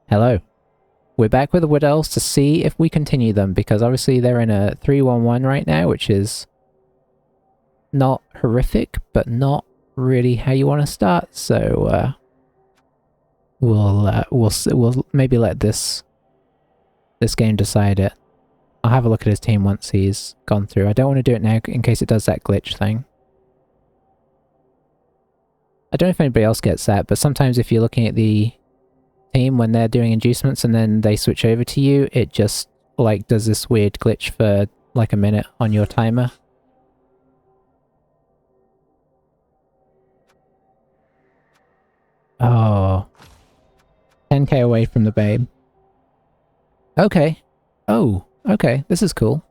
Hello. We're back with the Wood Elves to see if we continue them, because obviously they're in a 3-1-1 right now, which is not horrific, but not really how you want to start. So we'll maybe let this game decide it. I'll have a look at his team once he's gone through. I don't want to do it now in case it does that glitch thing. I don't know if anybody else gets that, but sometimes if you're looking at the team when they're doing inducements and then they switch over to you, it just like does this weird glitch for like a minute on your timer. Oh. 10k away from the babe. Okay. Oh, okay. This is cool.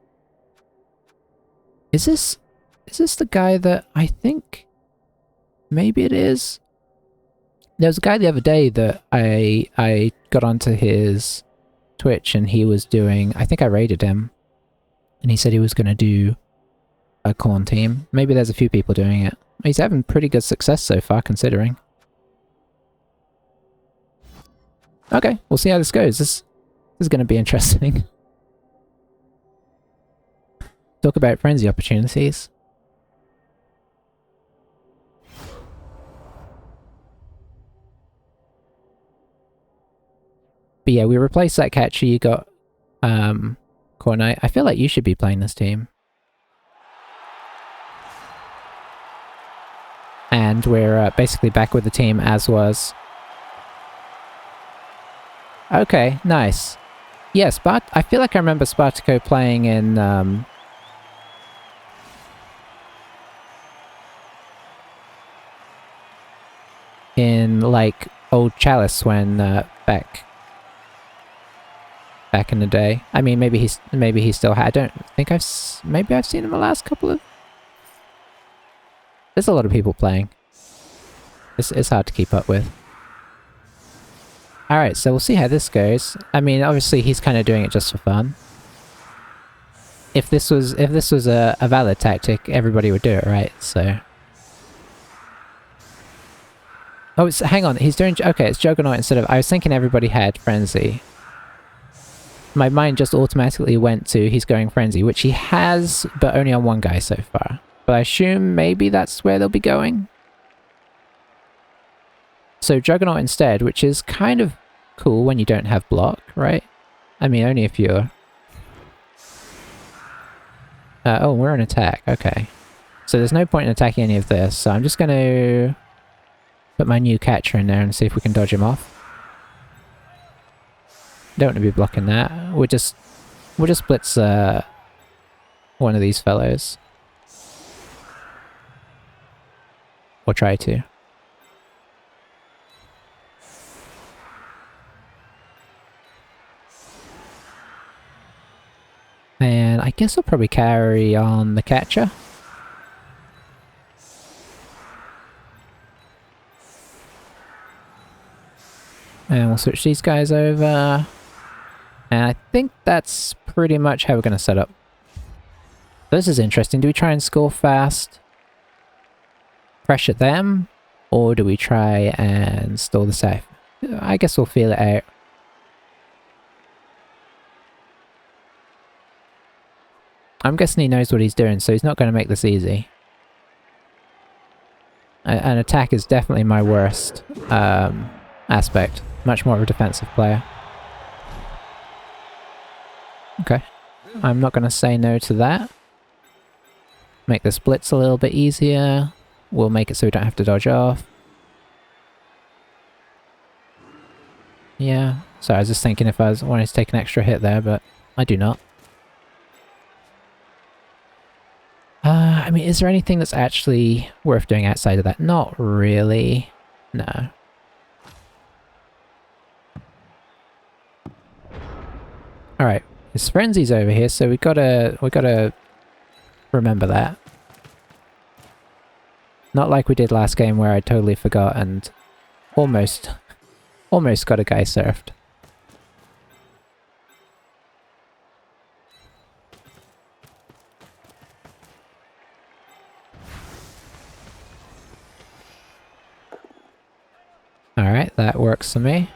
Is this the guy that I think maybe it is? There was a guy the other day that I got onto his Twitch and he was doing, I think I raided him, and he said he was going to do a corn team. Maybe there's a few people doing it. He's having pretty good success so far, considering. Okay, we'll see how this goes. This is going to be interesting. Talk about frenzy opportunities. But yeah, we replaced that catcher. You got Cornite. I feel like you should be playing this team. And we're basically back with the team as was. Okay, nice. Yeah, I feel like I remember Spartaco playing in like old Chalice when back in the day. I mean, maybe he still had. I don't think maybe I've seen him the last couple of. There's a lot of people playing. It's hard to keep up with. All right, so we'll see how this goes. I mean, obviously he's kind of doing it just for fun. If this was a valid tactic, everybody would do it, right? So. Oh, hang on. He's doing. Okay, it's Juggernaut instead of. I was thinking everybody had Frenzy. My mind just automatically went to he's going Frenzy, which he has, but only on one guy so far. But I assume maybe that's where they'll be going. So Juggernaut instead, which is kind of cool when you don't have block, right? I mean, only if you're... oh, we're in attack. Okay. So there's no point in attacking any of this, so I'm just going to put my new catcher in there and see if we can dodge him off. Don't want to be blocking that. We'll just blitz one of these fellows. Or try to. And I guess I'll probably carry on the catcher. And we'll switch these guys over. And I think that's pretty much how we're going to set up. This is interesting. Do we try and score fast? Pressure them? Or do we try and stall the safe? I guess we'll feel it out. I'm guessing he knows what he's doing, so he's not going to make this easy. An attack is definitely my worst aspect. Much more of a defensive player. Okay. I'm not going to say no to that. Make the splits a little bit easier. We'll make it so we don't have to dodge off. Yeah. Sorry, I was just thinking if I wanted to take an extra hit there, but I do not. I mean, is there anything that's actually worth doing outside of that? Not really. No. Alright. His frenzy's over here, so we gotta remember that. Not like we did last game where I totally forgot and almost got a guy surfed. Alright, that works for me.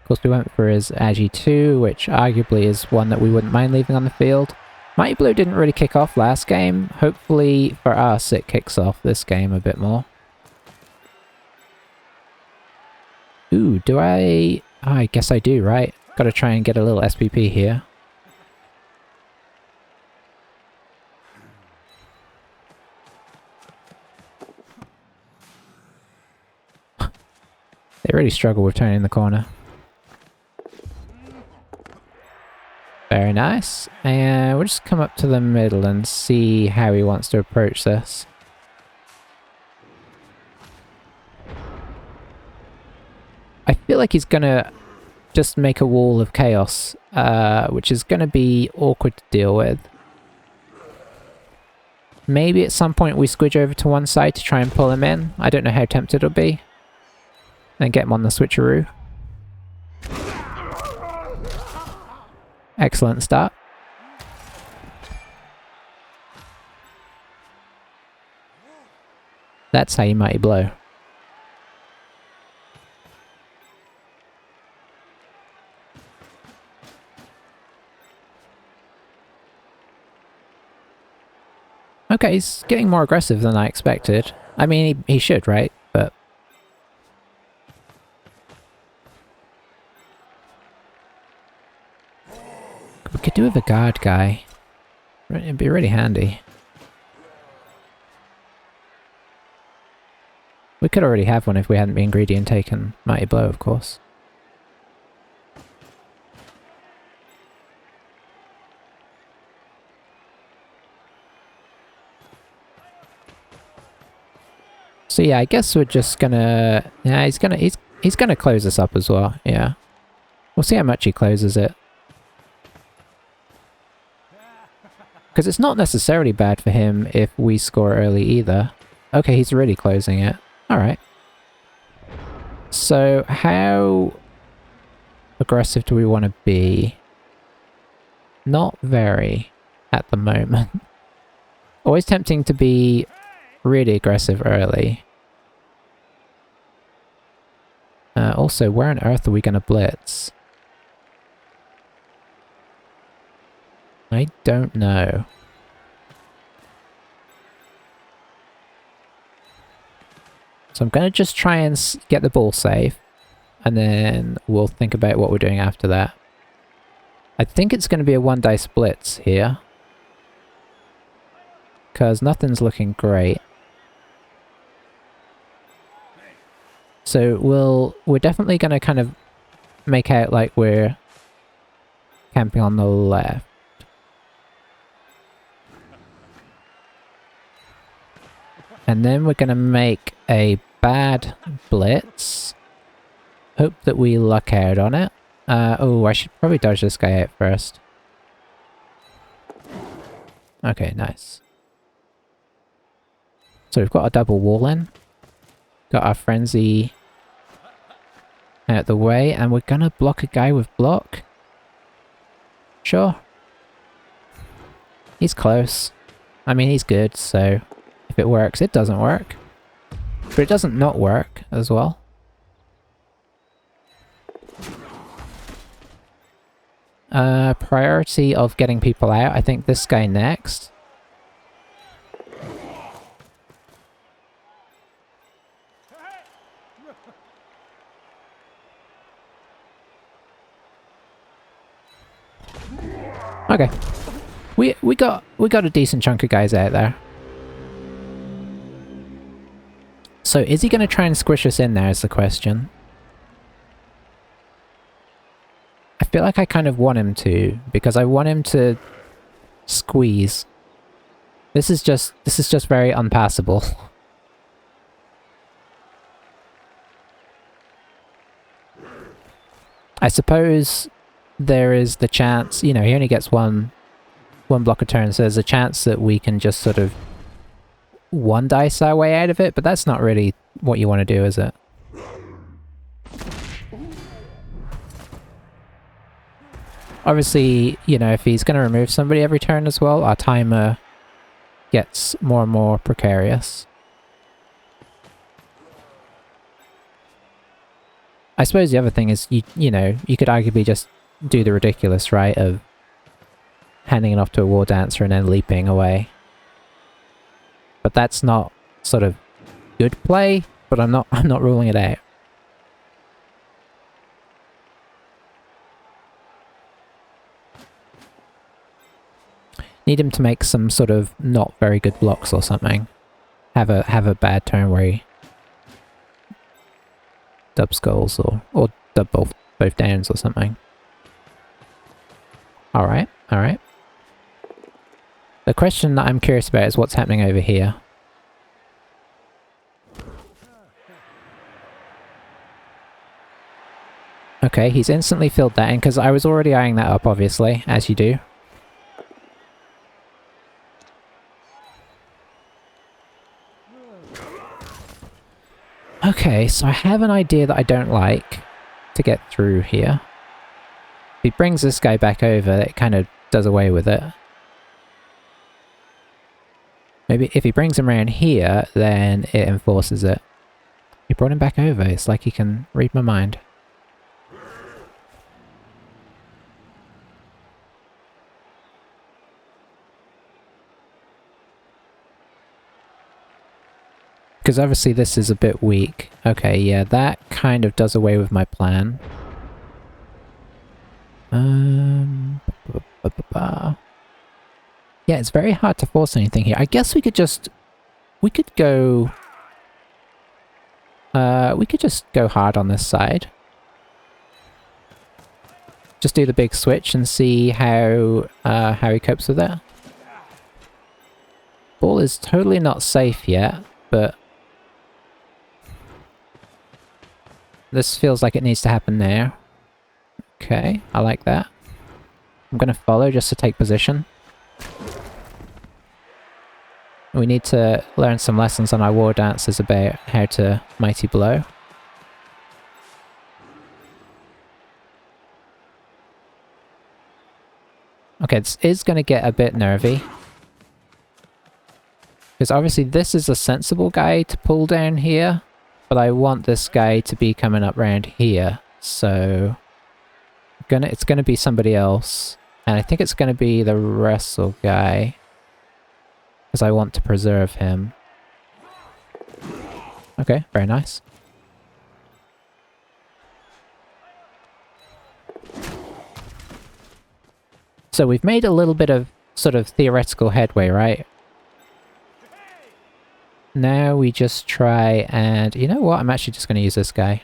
Of course, we went for his Agi 2, which arguably is one that we wouldn't mind leaving on the field. Mighty Blue didn't really kick off last game. Hopefully for us it kicks off this game a bit more. Ooh, do I... Oh, I guess I do, right? Gotta try and get a little SPP here. They really struggle with turning the corner. Very nice. And we'll just come up to the middle and see how he wants to approach this. I feel like he's gonna just make a wall of chaos, which is gonna be awkward to deal with. Maybe at some point we squidge over to one side to try and pull him in. I don't know how tempted it'll be. And get him on the switcheroo. Excellent start. That's how you mighty blow. Okay, he's getting more aggressive than I expected. I mean, he should, right? But... we could do with a guard guy. It'd be really handy. We could already have one if we hadn't been greedy and taken Mighty Blow, of course. So yeah, I guess we're just gonna... yeah, he's gonna close this up as well, yeah. We'll see how much he closes it. Because it's not necessarily bad for him if we score early either. Okay, he's really closing it. Alright. So, how aggressive do we want to be? Not very at the moment. Always tempting to be really aggressive early. Also, where on earth are we going to blitz? I don't know. So I'm going to just try and get the ball safe, and then we'll think about what we're doing after that. I think it's going to be a one dice blitz here, because nothing's looking great. So we're definitely going to kind of make out like we're camping on the left. And then we're going to make a bad blitz. Hope that we luck out on it. Oh, I should probably dodge this guy out first. Okay, nice. So we've got a double wall in. Got our frenzy out the way, and we're going to block a guy with block. Sure. He's close. I mean, he's good, so... if it works, it doesn't work. But it doesn't not work as well. Priority of getting people out. I think this guy next. Okay. We got a decent chunk of guys out there. So is he going to try and squish us in there is the question. I feel like I kind of want him to, because I want him to squeeze. This is just very unpassable. I suppose there is the chance, you know, he only gets one block a turn, so there's a chance that we can just sort of one dice our way out of it, but that's not really what you want to do, is it? Obviously, you know, if he's going to remove somebody every turn as well, our timer gets more and more precarious. I suppose the other thing is, you know, you could arguably just do the ridiculous, right, of handing it off to a war dancer and then leaping away. But that's not sort of good play, but I'm not ruling it out. Need him to make some sort of not very good blocks or something. Have a bad turn where he dub skulls or dub both downs or something. Alright, alright. The question that I'm curious about is what's happening over here. Okay, he's instantly filled that in, because I was already eyeing that up, obviously, as you do. Okay, so I have an idea that I don't like to get through here. If he brings this guy back over, it kind of does away with it. Maybe if he brings him around here, then it enforces it. He brought him back over, it's like he can read my mind. Because obviously this is a bit weak. Okay, yeah, that kind of does away with my plan. Yeah, it's very hard to force anything here. I guess we could just... We could go hard on this side. Just do the big switch and see how he copes with it. Ball is totally not safe yet, but... This feels like it needs to happen now. Okay, I like that. I'm gonna follow just to take position. We need to learn some lessons on our war dances about how to mighty blow. Okay, this is gonna get a bit nervy. Because obviously this is a sensible guy to pull down here. But I want this guy to be coming up round here, so it's gonna be somebody else, and I think it's gonna be the wrestle guy, because I want to preserve him. Okay, very nice. So we've made a little bit of sort of theoretical headway, right? Now we just try and... You know what? I'm actually just going to use this guy.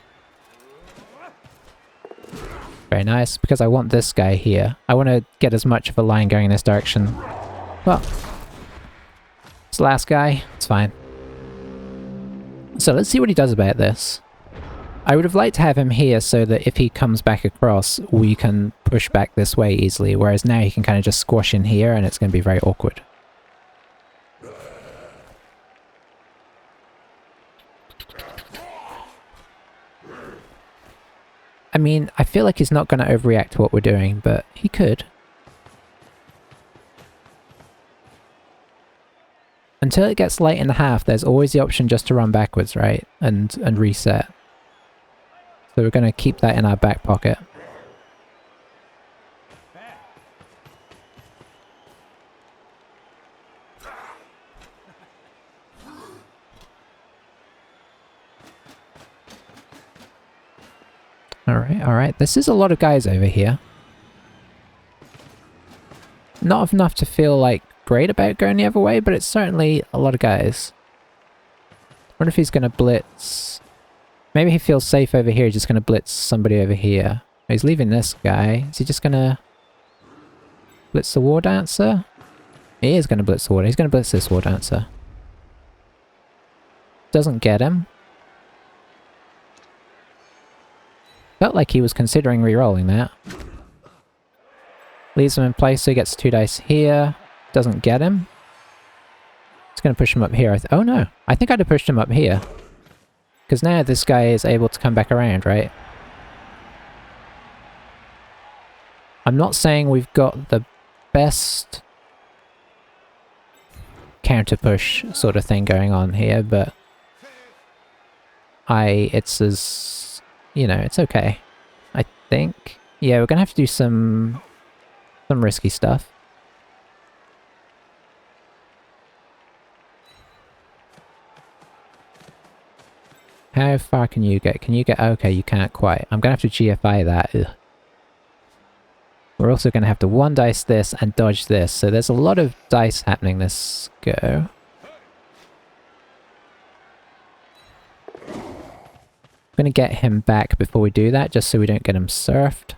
Very nice, because I want this guy here. I want to get as much of a line going in this direction. Well, it's the last guy. It's fine. So let's see what he does about this. I would have liked to have him here so that if he comes back across, we can push back this way easily, whereas now he can kind of just squash in here and it's going to be very awkward. I mean, I feel like he's not going to overreact to what we're doing, but he could. Until it gets late in the half, there's always the option just to run backwards, right? And reset. So we're going to keep that in our back pocket. Alright, alright. This is a lot of guys over here. Not enough to feel, like, great about going the other way, but it's certainly a lot of guys. I wonder if he's going to blitz... Maybe he feels safe over here, he's just going to blitz somebody over here. He's leaving this guy. Is he just going to... blitz the war dancer? He is going to blitz the war dancer. He's going to blitz this war dancer. Doesn't get him. Felt like he was considering re-rolling that. Leaves him in place so he gets 2 dice here. Doesn't get him. It's going to push him up here. Oh no, I think I'd have pushed him up here. Because now this guy is able to come back around, right? I'm not saying we've got the best counter push sort of thing going on here, but it's as you know, it's okay. I think. Yeah, we're gonna have to do some risky stuff. How far can you get? Can you get... Okay, you can't quite. I'm gonna have to GFI that. Ugh. We're also gonna have to one dice this and dodge this, so there's a lot of dice happening this go. I'm gonna get him back before we do that, just so we don't get him surfed.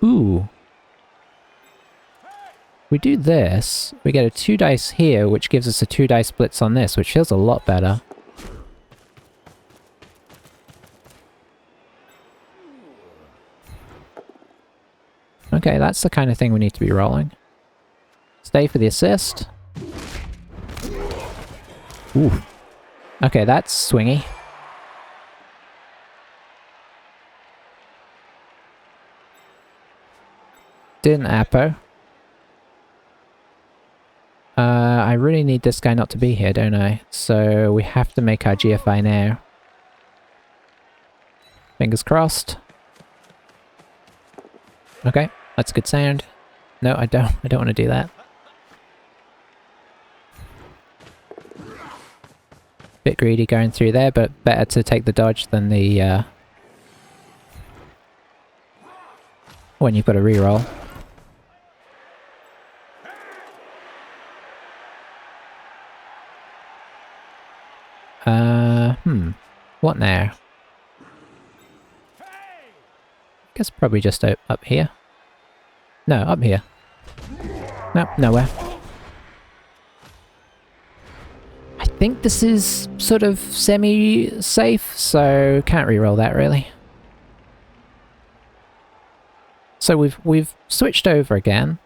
Ooh. We do this, we get a 2 dice here, which gives us a 2 dice splits on this, which feels a lot better. Okay, that's the kind of thing we need to be rolling. Stay for the assist. Ooh. Okay, that's swingy. Didn't Apo. I really need this guy not to be here, don't I? So we have to make our GFI now. Fingers crossed. Okay, that's a good sound. No, I don't want to do that. Bit greedy going through there, but better to take the dodge than the, when you've got a reroll. What now? I guess probably just up here. No, up here. Nope, nowhere. I think this is sort of semi-safe, so can't reroll that really. So we've switched over again.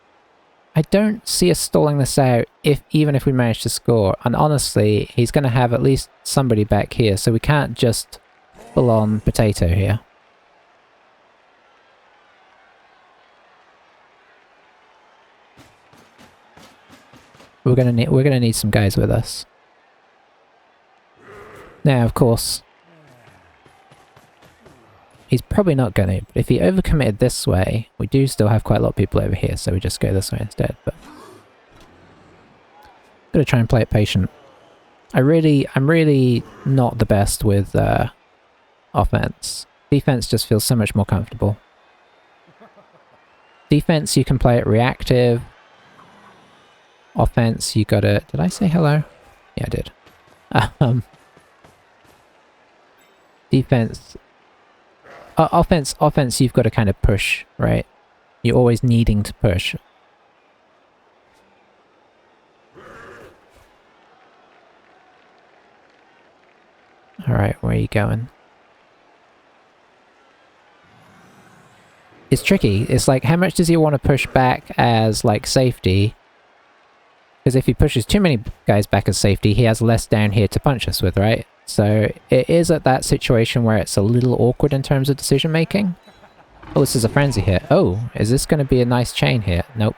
I don't see us stalling this out even if we manage to score. And honestly, he's going to have at least somebody back here, so we can't just full on potato here. We're gonna need some guys with us. Now, of course, he's probably not gonna, but if he overcommitted this way, we do still have quite a lot of people over here, so we just go this way instead, but... Gotta try and play it patient. I'm really not the best with, offense. Defense just feels so much more comfortable. Defense, you can play it reactive. Offense, you gotta... Did I say hello? Yeah, I did. Defense... offense, you've got to kind of push, right? You're always needing to push. Alright, where are you going? It's tricky. It's like, how much does he want to push back as, like, safety? Because if he pushes too many guys back as safety, he has less down here to punch us with, right? So it is at that situation where it's a little awkward in terms of decision making. Oh, this is a frenzy hit. Oh, is this going to be a nice chain hit? Nope.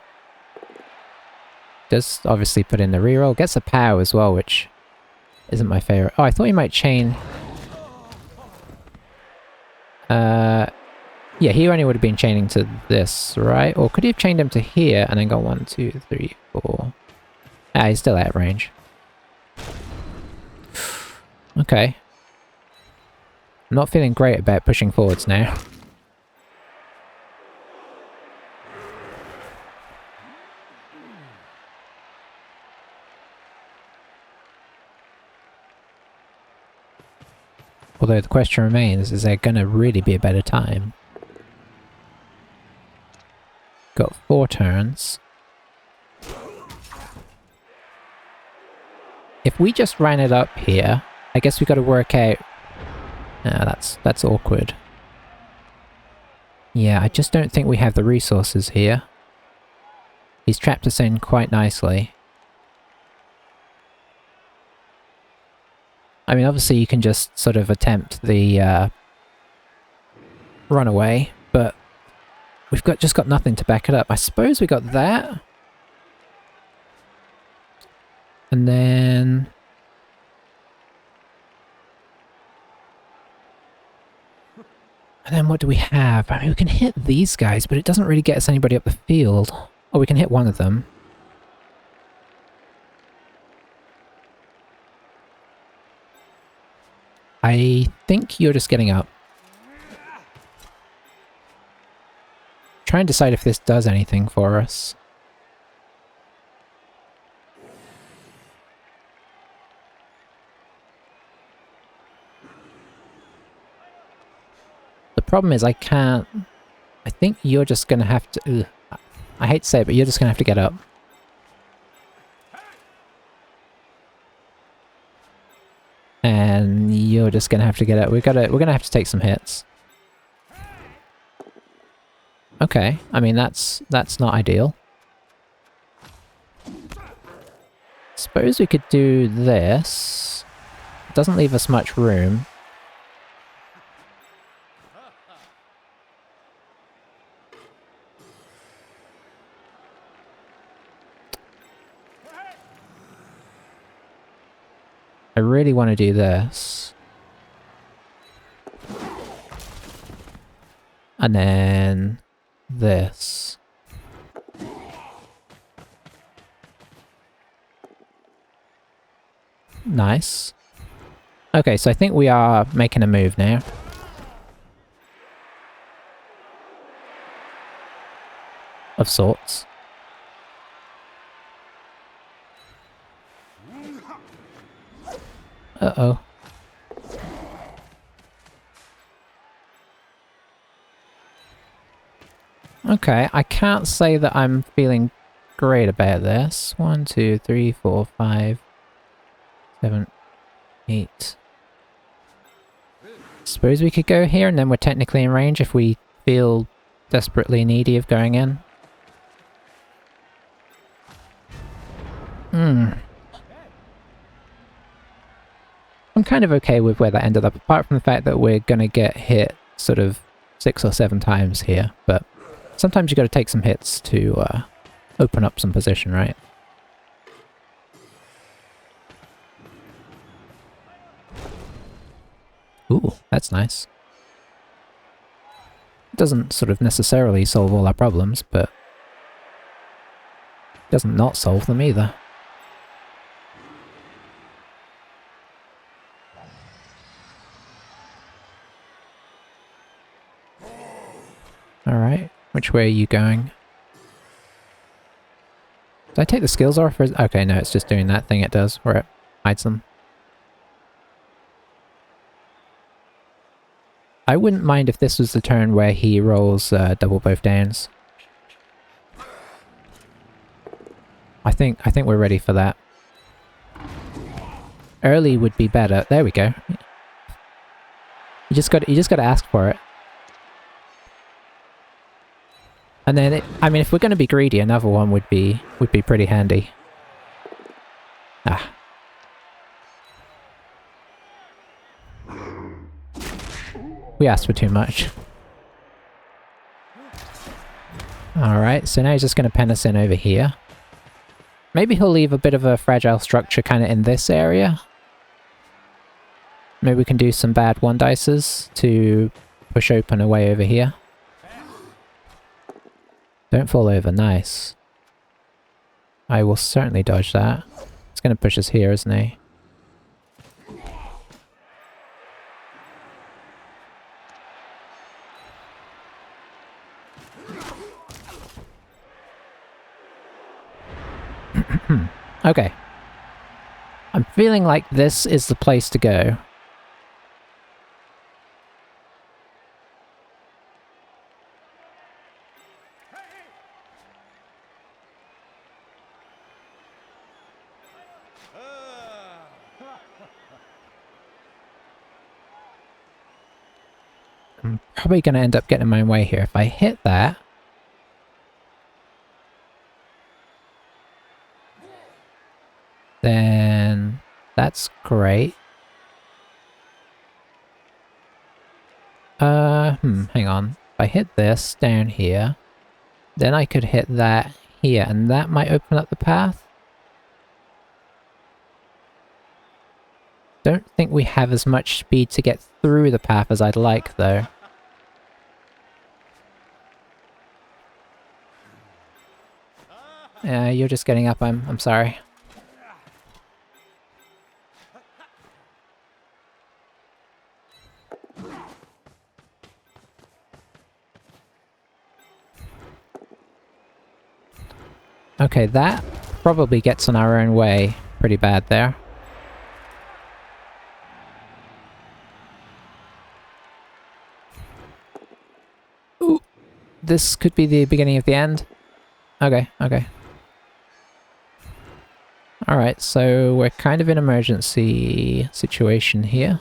Does obviously put in the reroll. Gets a POW as well, which isn't my favorite. Oh, I thought he might chain... yeah, he only would have been chaining to this, right? Or could he have chained him to here and then got 1, 2, 3, 4... Ah, he's still out of range. Okay. I'm not feeling great about pushing forwards now. Although the question remains, is there gonna really be a better time? Got 4 turns. If we just ran it up here, I guess we got to work out... Nah, that's awkward. Yeah, I just don't think we have the resources here. He's trapped us in quite nicely. I mean, obviously you can just sort of attempt the runaway, but we've just got nothing to back it up. I suppose we got that. And then... And then what do we have? I mean, we can hit these guys, but it doesn't really get us anybody up the field. Oh, we can hit one of them. I think you're just getting up. Try and decide if this does anything for us. The problem is I can't... I think you're just gonna have to... Ugh, I hate to say it, but you're just gonna have to get up. And you're just gonna have to get up. We're gonna have to take some hits. Okay, I mean that's not ideal. Suppose we could do this. It doesn't leave us much room. I really want to do this. And then this. Nice. Okay, so I think we are making a move now. Of sorts. Uh-oh. Okay, I can't say that I'm feeling great about this. 1, 2, 3, 4, 5, 7, 8. Suppose we could go here and then we're technically in range if we feel desperately needy of going in. I'm kind of okay with where that ended up, apart from the fact that we're gonna get hit sort of 6 or 7 times here, but sometimes you gotta take some hits to open up some position, right? Ooh, that's nice. It doesn't sort of necessarily solve all our problems, but it doesn't not solve them either. Alright, which way are you going? Did I take the skills off? Or okay, no, it's just doing that thing it does, where it hides them. I wouldn't mind if this was the turn where he rolls double both downs. I think we're ready for that. Early would be better. There we go. You just got to ask for it. And then I mean, if we're going to be greedy, another one would be pretty handy. Ah. We asked for too much. Alright, so now he's just going to pen us in over here. Maybe he'll leave a bit of a fragile structure kind of in this area. Maybe we can do some bad one dices to push open a way over here. Don't fall over, nice. I will certainly dodge that. It's going to push us here, isn't he? Okay. I'm feeling like this is the place to go. I'm probably going to end up getting in my own way here. If I hit that... then that's great. Hang on. If I hit this down here, then I could hit that here, and that might open up the path. Don't think we have as much speed to get through the path as I'd like, though. Yeah, you're just getting up, I'm sorry. Okay, that probably gets in our own way pretty bad there. Ooh, this could be the beginning of the end. Okay, okay. Alright, so we're kind of in an emergency situation here.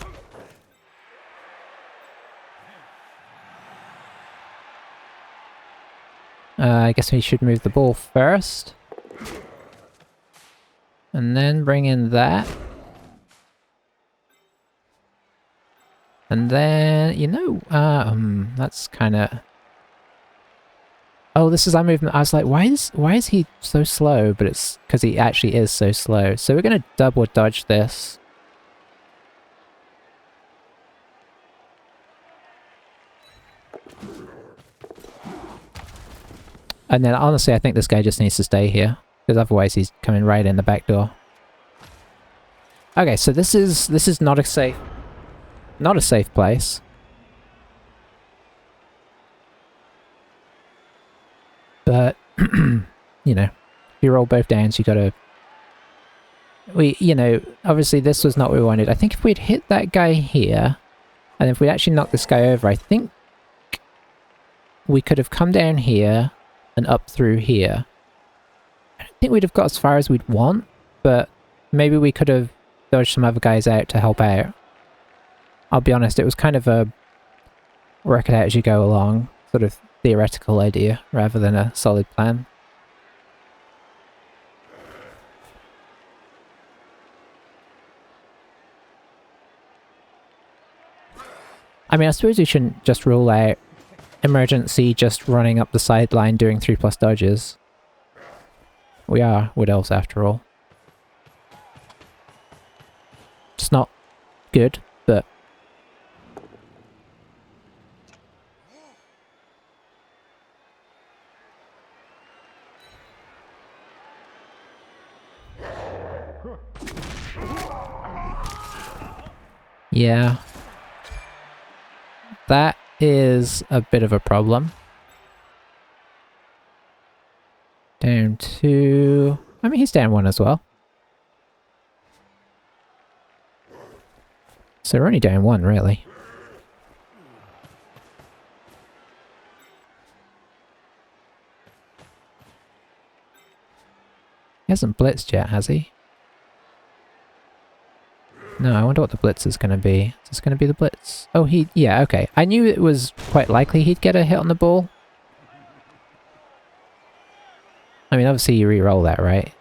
I guess we should move the ball first. And then bring in that. And then, you know, that's kind of... Oh, this is our movement. I was like, why is he so slow? But it's because he actually is so slow. So we're going to double dodge this. And then honestly, I think this guy just needs to stay here. Because otherwise he's coming right in the back door. Okay, so this is not a safe place. But, you know, if you roll both downs, you gotta... you know, obviously this was not what we wanted. I think if we'd hit that guy here, and if we actually knocked this guy over, I think we could have come down here and up through here. I don't think we'd have got as far as we'd want, but maybe we could have dodged some other guys out to help out. I'll be honest, it was kind of a work it out as you go along sort of theoretical idea rather than a solid plan. I mean, I suppose we shouldn't just rule out emergency just running up the sideline doing 3+ dodges. We are Wood Elves after all. It's not good, but... yeah. That is a bit of a problem. Down 2... I mean, he's down 1 as well. So we're only down 1, really. He hasn't blitzed yet, has he? No, I wonder what the blitz is going to be. Is this going to be the blitz? Oh, yeah, okay. I knew it was quite likely he'd get a hit on the ball. I mean, obviously you re-roll that, right?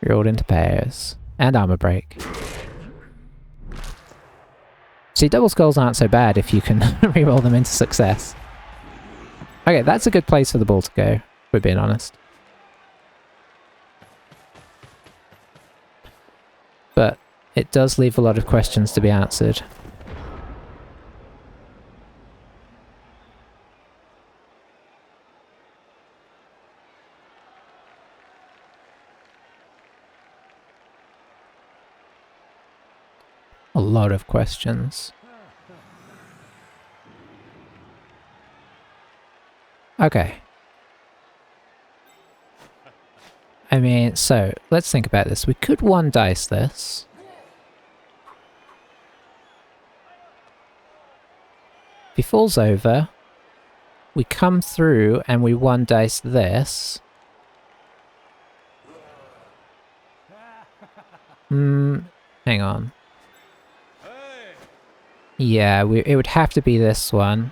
Rolled into pairs. And armor break. See, double skulls aren't so bad if you can re-roll them into success. Okay, that's a good place for the ball to go, if we're being honest. But it does leave a lot of questions to be answered. A lot of questions. Okay. I mean, so, let's think about this. We could one dice this. If he falls over, we come through and we one dice this. Hang on. Yeah, it would have to be this one.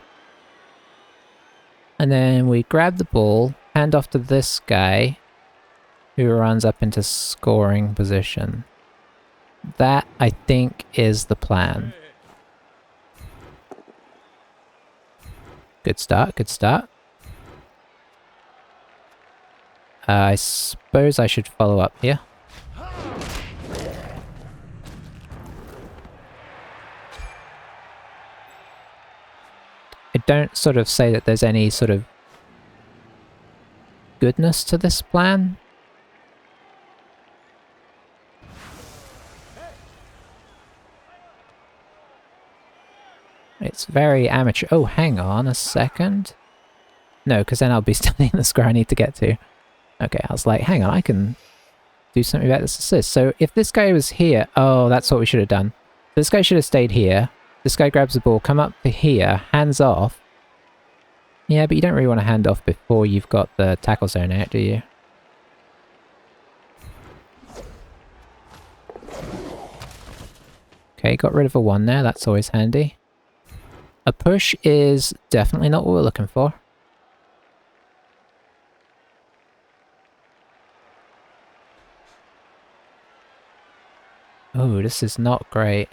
And then we grab the ball, hand off to this guy, who runs up into scoring position. That, I think, is the plan. Good start, good start. I suppose I should follow up here. don't sort of say that there's any sort of goodness to this plan. It's very amateur. Oh, hang on a second. No, because then I'll be standing in the square I need to get to. Okay, I was like, hang on, I can do something about this assist. So if this guy was here... Oh, that's what we should have done. This guy should have stayed here. This guy grabs the ball, come up to here, hands off. Yeah, but you don't really want to hand off before you've got the tackle zone out, do you? Okay, got rid of a 1 there, that's always handy. A push is definitely not what we're looking for. Oh, this is not great.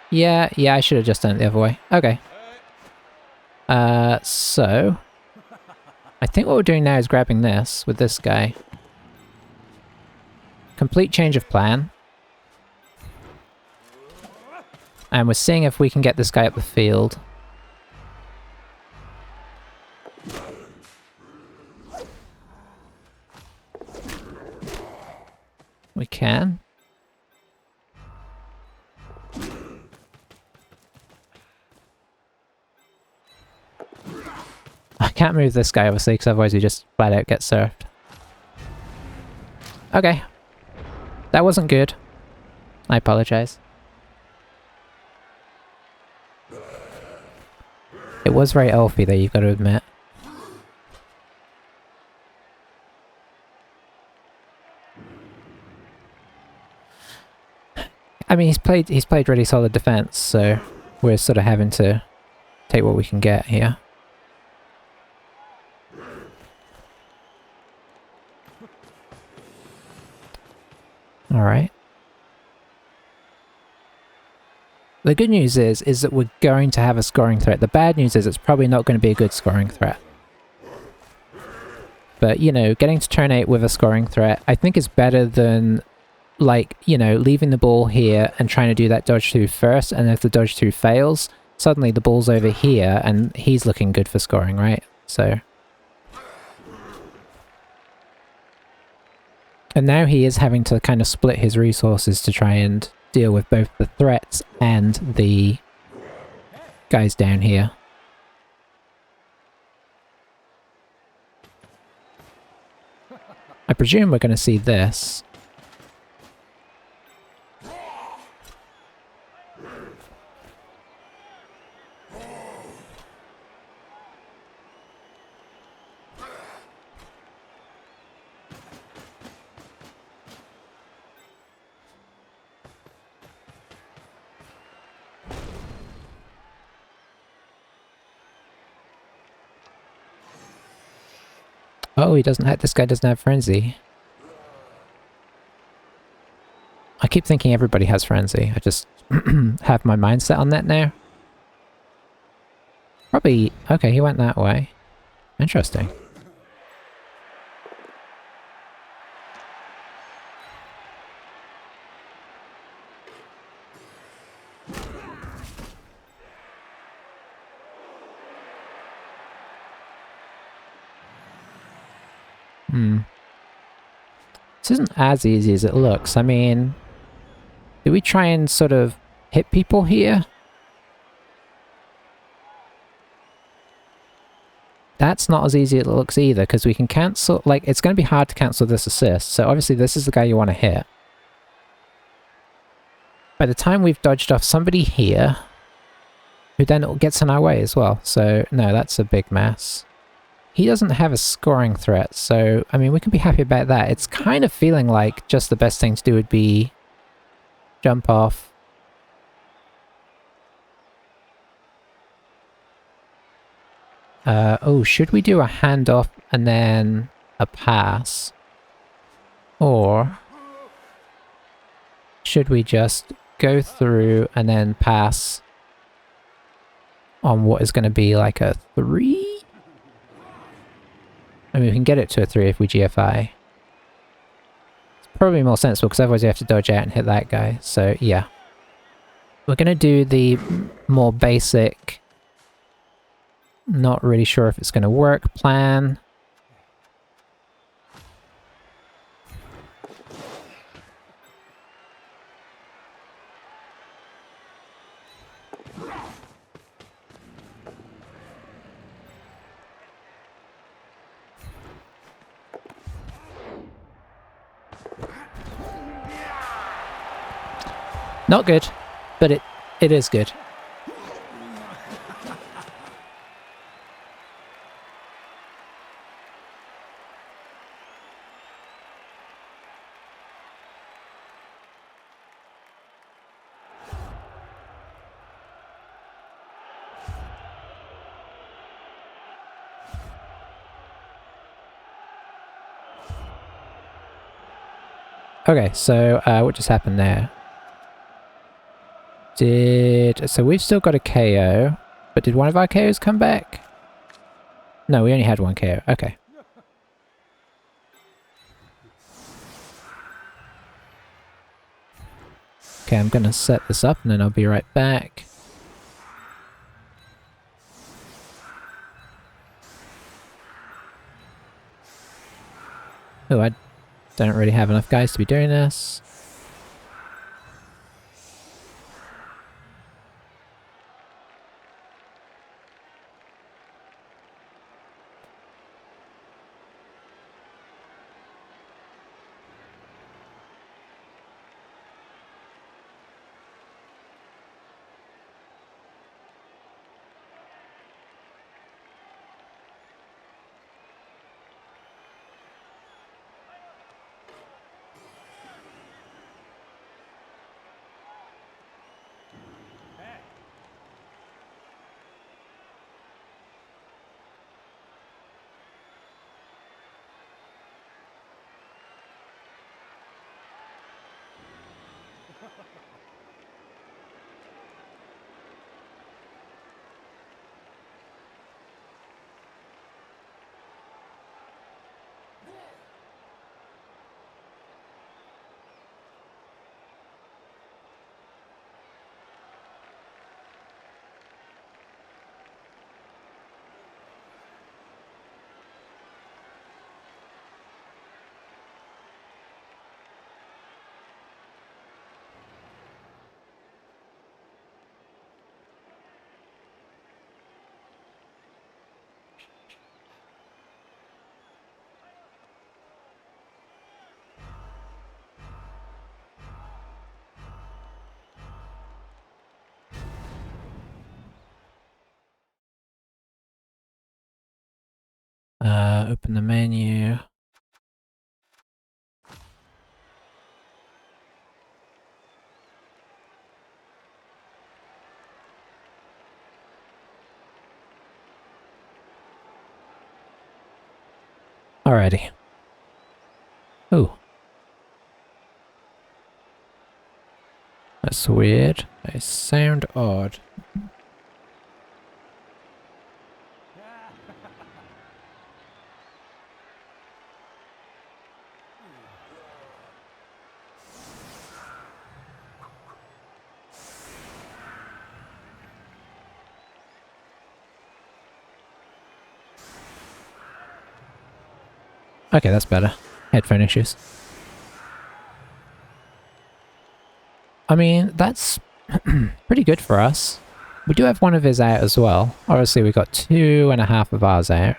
Yeah, I should have just done it the other way. Okay. So... I think what we're doing now is grabbing this with this guy. Complete change of plan. And we're seeing if we can get this guy up the field. We can. I can't move this guy, obviously, because otherwise we just flat out get surfed. Okay. That wasn't good. I apologize. It was very elfy though, you've got to admit. I mean, he's played really solid defense, so we're sort of having to take what we can get here. Alright. The good news is that we're going to have a scoring threat. The bad news is it's probably not going to be a good scoring threat. But, you know, getting to turn 8 with a scoring threat, I think is better than, like, you know, leaving the ball here and trying to do that dodge through first, and if the dodge through fails, suddenly the ball's over here and he's looking good for scoring, right? So... And now he is having to kind of split his resources to try and deal with both the threats and the guys down here. I presume we're going to see this. Oh, he doesn't have, this guy doesn't have Frenzy. I keep thinking everybody has Frenzy. I just have my mindset on that now. Probably, okay, he went that way. Interesting. This isn't as easy as it looks. I mean, do we try and sort of hit people here? That's not as easy as it looks either, because we can cancel, like, it's going to be hard to cancel this assist, so obviously this is the guy you want to hit. By the time we've dodged off somebody here, who then gets in our way as well, so no, that's a big mess. He doesn't have a scoring threat, so, I mean, we can be happy about that. It's kind of feeling like just the best thing to do would be jump off. Oh, should we do a handoff and then a pass? Or should we just go through and then pass on what is going to be like a 3? I mean, we can get it to a 3 if we GFI. It's probably more sensible, because otherwise you have to dodge out and hit that guy. So, yeah. We're going to do the more basic, not really sure if it's going to work plan. Not good, but it is good. Okay, so what just happened there? So we've still got a KO, but did one of our KOs come back? No, we only had one KO. Okay. Okay, I'm gonna set this up and then I'll be right back. Oh, I don't really have enough guys to be doing this. Open the menu. Alrighty. Ooh. That's weird. They sound odd. Okay, that's better. Headphone issues. I mean, that's pretty good for us. We do have one of his out as well. Obviously, we got 2.5 of ours out.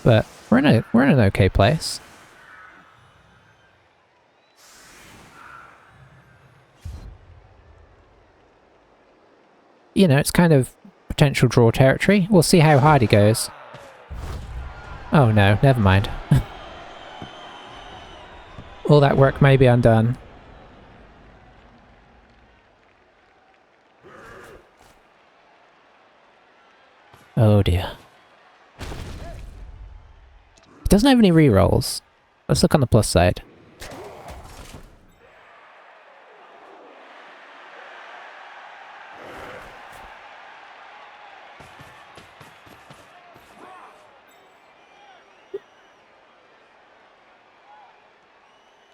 But we're in an okay place. You know, it's kind of potential draw territory. We'll see how hard he goes. Oh no, never mind. All that work may be undone. Oh dear. He doesn't have any rerolls. Let's look on the plus side.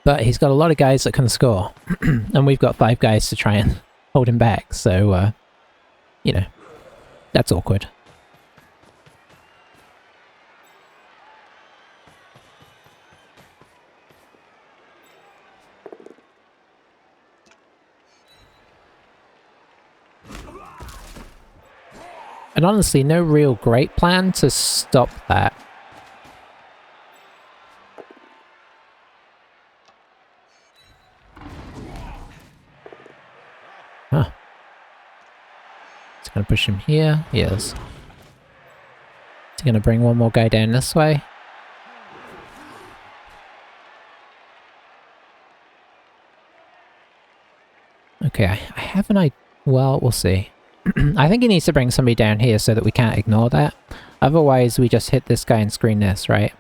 But he's got a lot of guys that can score. And we've got 5 guys to try and hold him back, so, you know, that's awkward. And honestly, no real great plan to stop that. Huh. It's gonna push him here. Yes. It's gonna bring one more guy down this way. Okay, I have an idea. Well, we'll see. I think he needs to bring somebody down here so that we can't ignore that. Otherwise, we just hit this guy and screen this, right?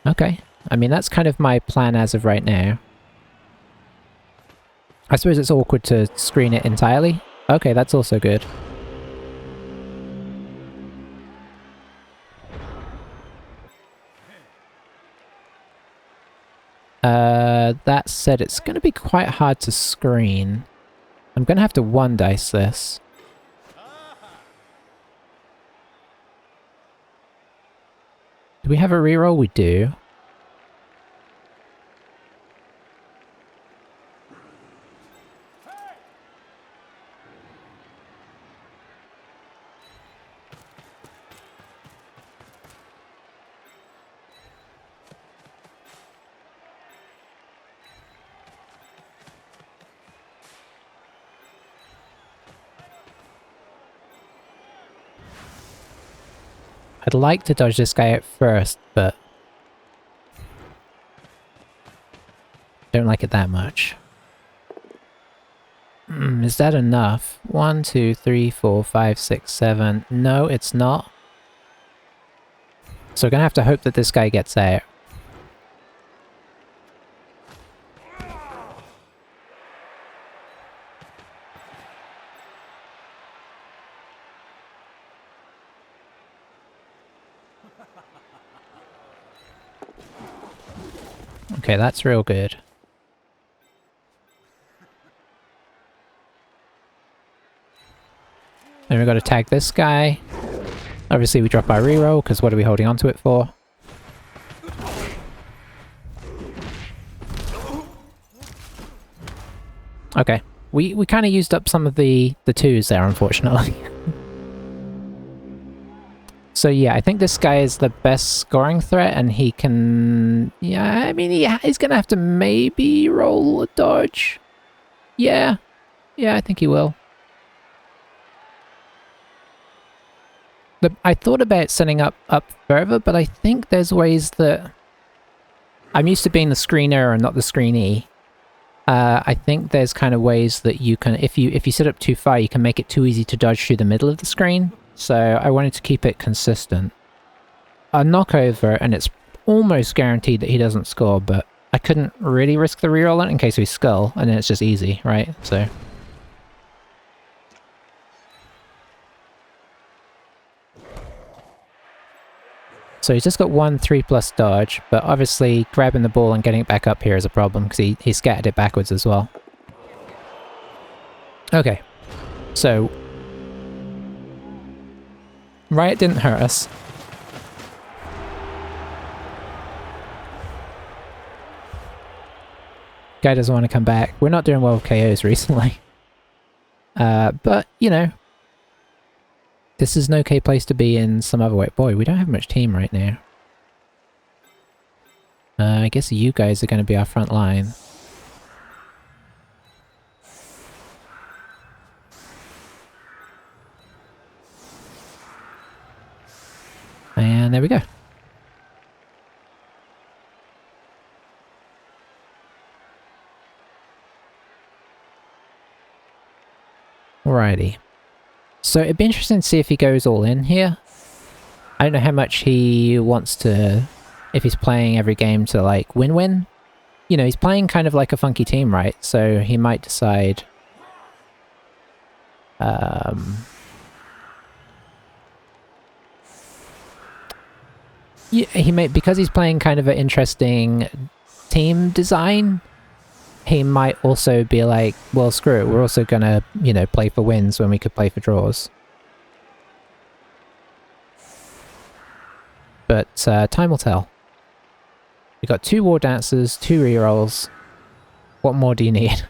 Okay. I mean, that's kind of my plan as of right now. I suppose it's awkward to screen it entirely. Okay, that's also good. That said, it's going to be quite hard to screen. I'm going to have to one dice this. Do we have a reroll? We do. I'd like to dodge this guy out first, but don't like it that much. Is that enough? 1, 2, 3, 4, 5, 6, 7. No, it's not. So we're gonna have to hope that this guy gets out. Okay, that's real good. Then we've got to tag this guy. Obviously we drop our reroll, because what are we holding onto it for? Okay. We kind of used up some of the 2s there, unfortunately. So yeah, I think this guy is the best scoring threat, and he can... Yeah, I mean, he's gonna have to maybe roll a dodge. Yeah. Yeah, I think he will. I thought about setting up further, but I think there's ways that... I'm used to being the screener and not the screenee. I think there's kind of ways that you can... If you set up too far, you can make it too easy to dodge through the middle of the screen. So I wanted to keep it consistent. A knockover, and it's almost guaranteed that he doesn't score, but I couldn't really risk the reroll on it in case we skull, and then it's just easy, right? So... So he's just got 1 3+ dodge, but obviously grabbing the ball and getting it back up here is a problem, because he scattered it backwards as well. Okay. So... Riot didn't hurt us. Guy doesn't want to come back. We're not doing well with KOs recently. But, you know... This is an okay place to be in some other way. Boy, we don't have much team right now. I guess you guys are going to be our front line. And there we go. Alrighty. So it'd be interesting to see if he goes all in here. I don't know how much he wants to... If he's playing every game to, like, win-win. You know, he's playing kind of like a funky team, right? So he might decide... Yeah, he may... Because he's playing kind of an interesting team design, he might also be like, well, screw it, we're also gonna, you know, play for wins when we could play for draws. But time will tell. We got 2 war dancers, 2 rerolls. What more do you need?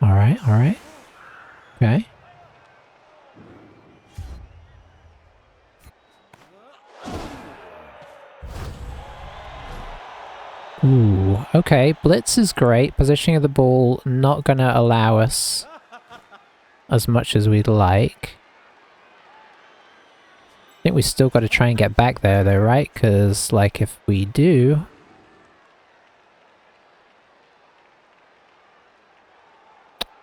Alright, alright. Okay. Ooh, okay. Blitz is great. Positioning of the ball not gonna allow us as much as we'd like. I think we still got to try and get back there though, right? Because, like, if we do...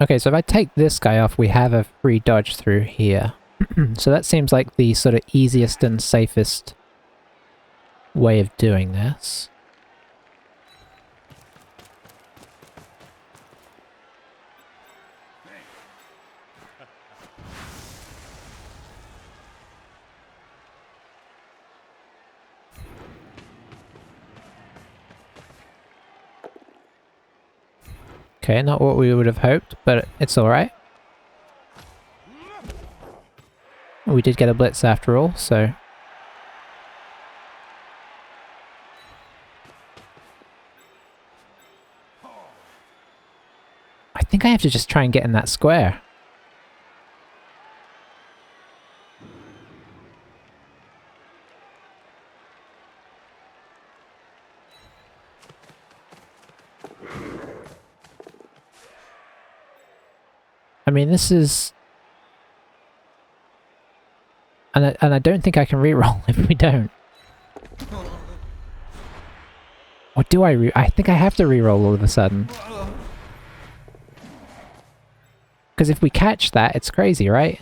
Okay, so if I take this guy off, we have a free dodge through here. So that seems like the sort of easiest and safest way of doing this. Okay, not what we would have hoped, but it's alright. We did get a blitz after all, so... I think I have to just try and get in that square. I mean, this is... And I don't think I can reroll if we don't. Or do I I think I have to reroll all of a sudden. Because if we catch that, it's crazy, right?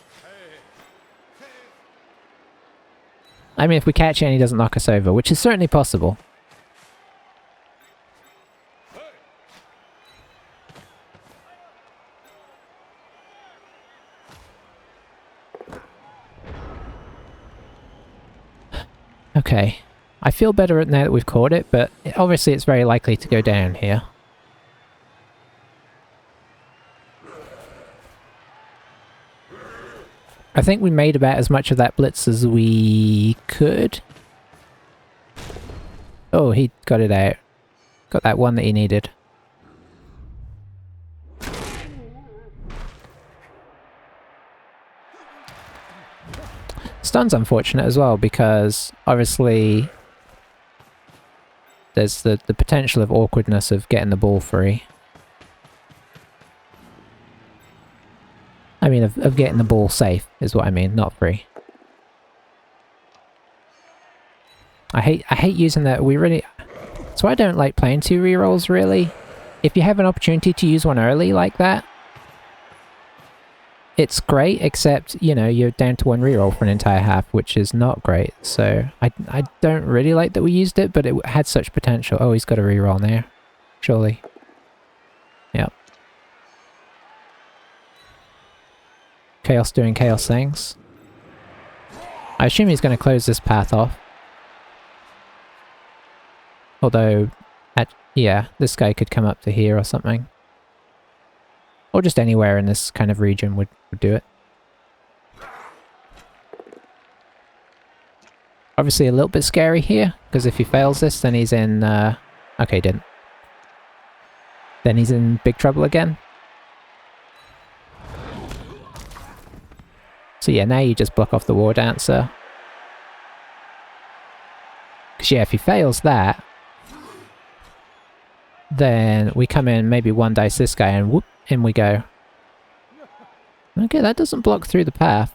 I mean, if we catch it and he doesn't knock us over, which is certainly possible. Okay. I feel better now that we've caught it, but obviously it's very likely to go down here. I think we made about as much of that blitz as we could. Oh, he got it out. Got that one that he needed. Stun's unfortunate as well, because obviously there's the potential of awkwardness of getting the ball free. I mean, of getting the ball safe is what I mean, not free. I hate using that. So I don't like playing 2 rerolls, really. If you have an opportunity to use one early like that, it's great, except, you know, you're down to 1 reroll for an entire half, which is not great. So I don't really like that we used it, but it had such potential. Oh, he's got a reroll now. Surely. Yep. Chaos doing chaos things. I assume he's going to close this path off. Although, yeah, this guy could come up to here or something. Or just anywhere in this kind of region would do it. Obviously a little bit scary here, because if he fails this, then he's in... okay, didn't. Then he's in big trouble again. So yeah, now you just block off the War Dancer. Because yeah, if he fails that, then we come in, maybe 1 dice this guy, and whoop, in we go. Okay, that doesn't block through the path.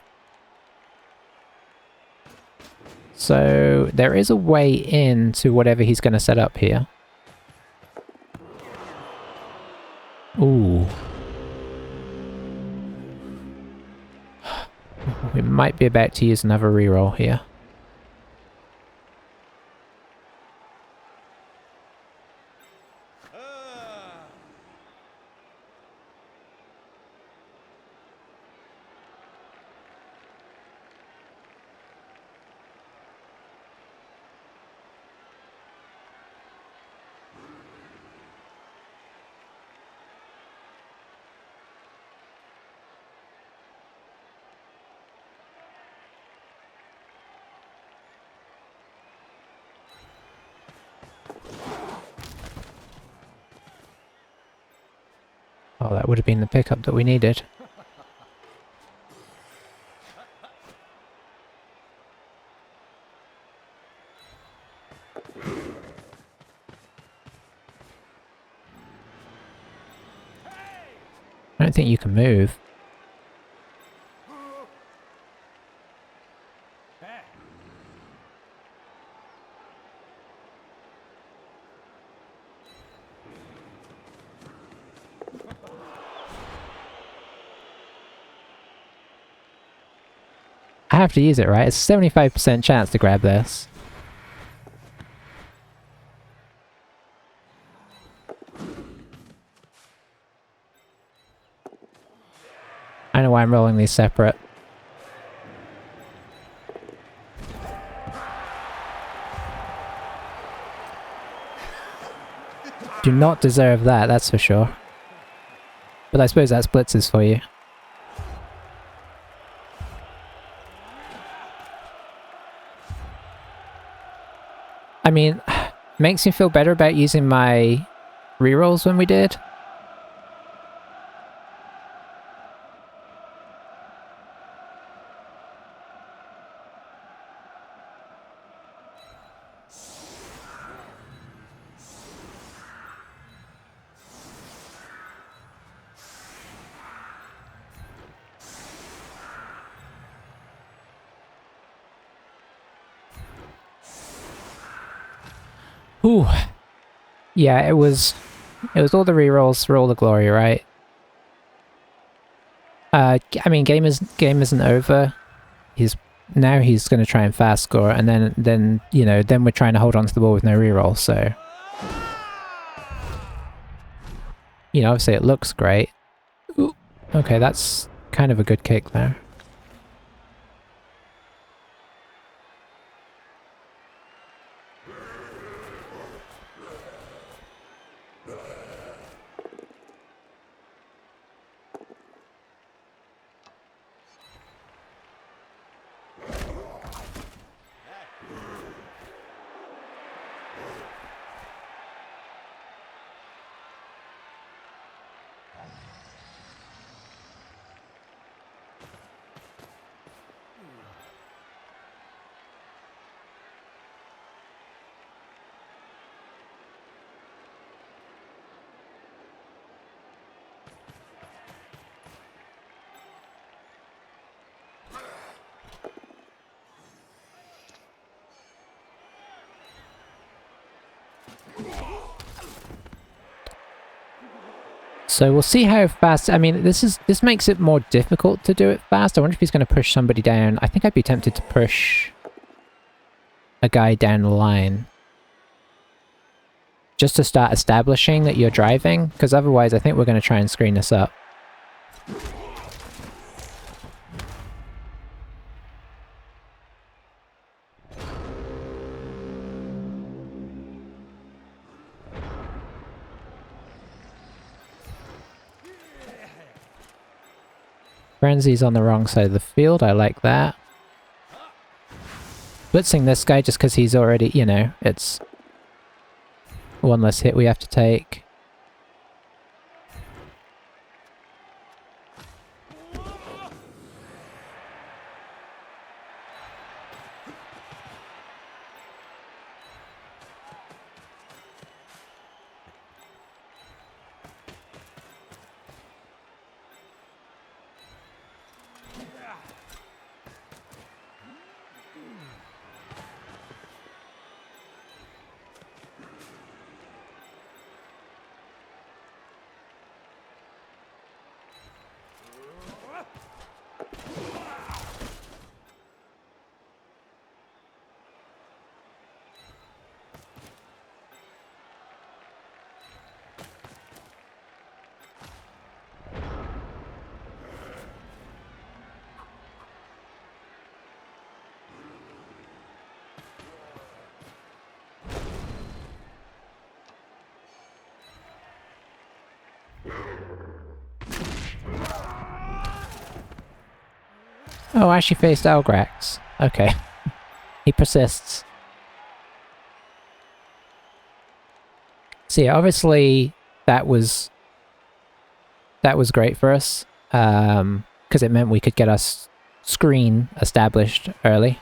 So there is a way in to whatever he's going to set up here. Ooh. might be about to use another reroll here. Oh, that would have been the pickup that we needed. I don't think you can move. I have to use it, right? It's a 75% chance to grab this. I know why I'm rolling these separate. Do not deserve that, that's for sure. But I suppose that's blitzes for you. I mean, makes me feel better about using my rerolls when we did. Ooh. Yeah, it was all the rerolls for all the glory, right? I mean, game isn't over. He's going to try and fast score, and then you know, then we're trying to hold on to the ball with no reroll. So, you know, obviously it looks great. Ooh. Okay, that's kind of a good kick there. So we'll see how fast. I mean, this makes it more difficult to do it fast. I wonder if he's going to push somebody down. I think I'd be tempted to push a guy down the line. Just to start establishing that you're driving, because otherwise I think we're going to try and screen this up. Frenzy's on the wrong side of the field, I like that. Blitzing this guy just because he's already, you know, it's one less hit we have to take. Oh, Ashy faced Algrax. Okay. He persists. So yeah, obviously that was great for us. Because it meant we could get our screen established early.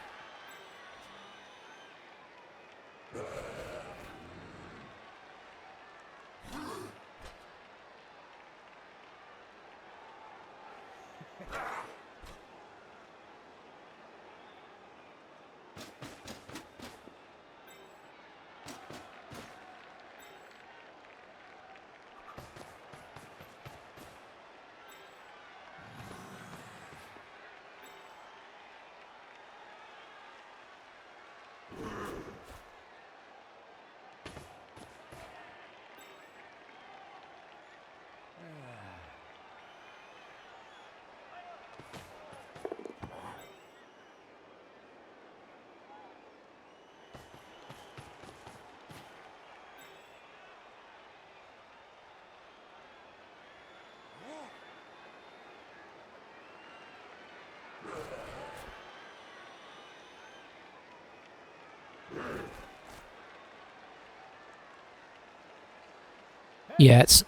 Yeah, it's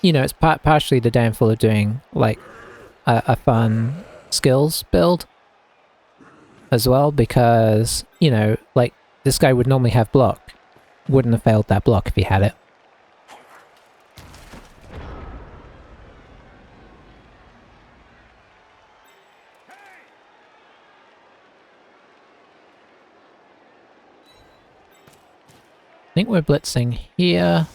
you know, it's partially the downfall of doing like a fun skills build as well, because you know, like this guy would normally have block, wouldn't have failed that block if he had it. I think we're blitzing here.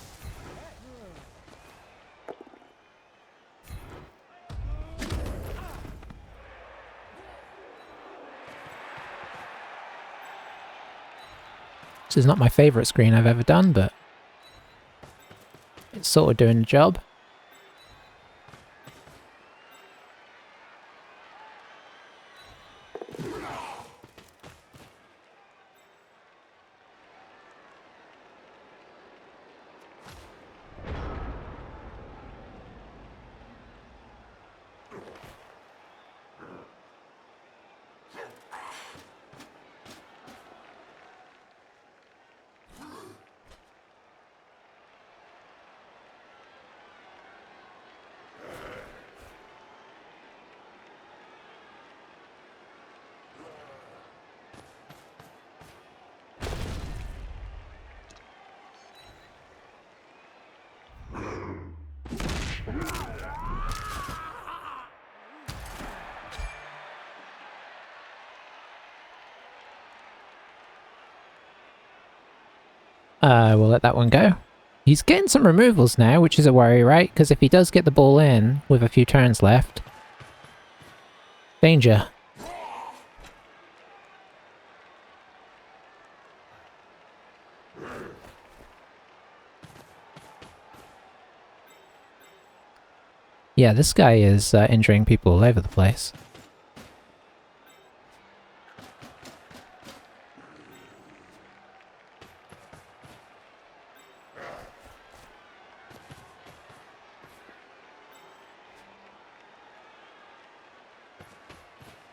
This is not my favourite screen I've ever done, but it's sort of doing the job. We'll let that one go. He's getting some removals now, which is a worry, right? Because if he does get the ball in with a few turns left... Danger. Yeah, this guy is injuring people all over the place.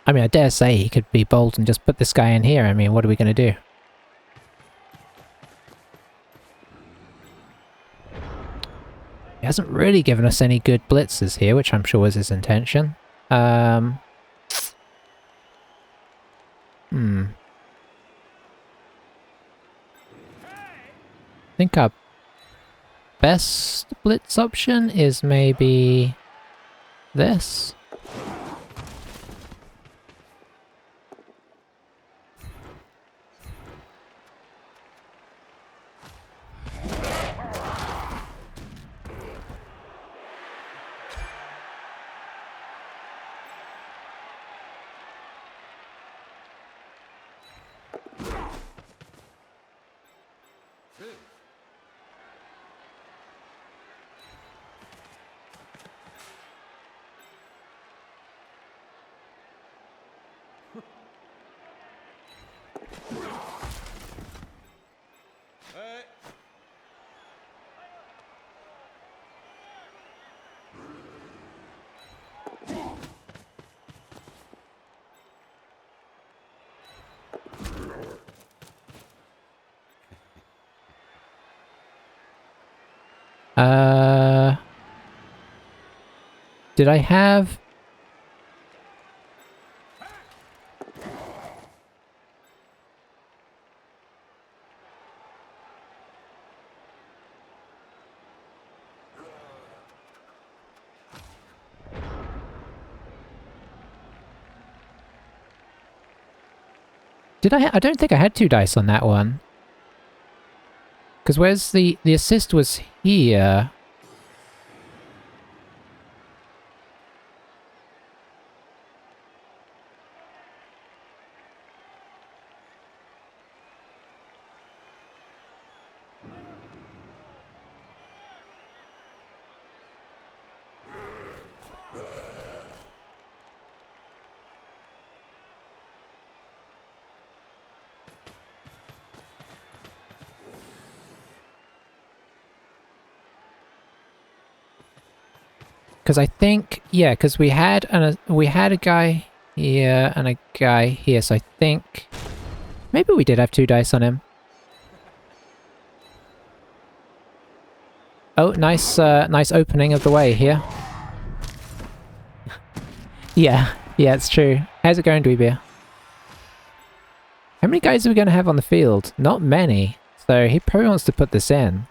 I mean, I dare say he could be bold and just put this guy in here. I mean, what are we going to do? He hasn't really given us any good blitzes here, which I'm sure was his intention. I think our best blitz option is maybe this. Did I have... Did I don't think I had 2 dice on that one. Because where's the assist was here. Because I think, yeah, because we had a guy here and a guy here, so I think maybe we did have 2 dice on him. Oh, nice, nice opening of the way here. Yeah, it's true. How's it going, Dweebeer? How many guys are we going to have on the field? Not many, so he probably wants to put this in.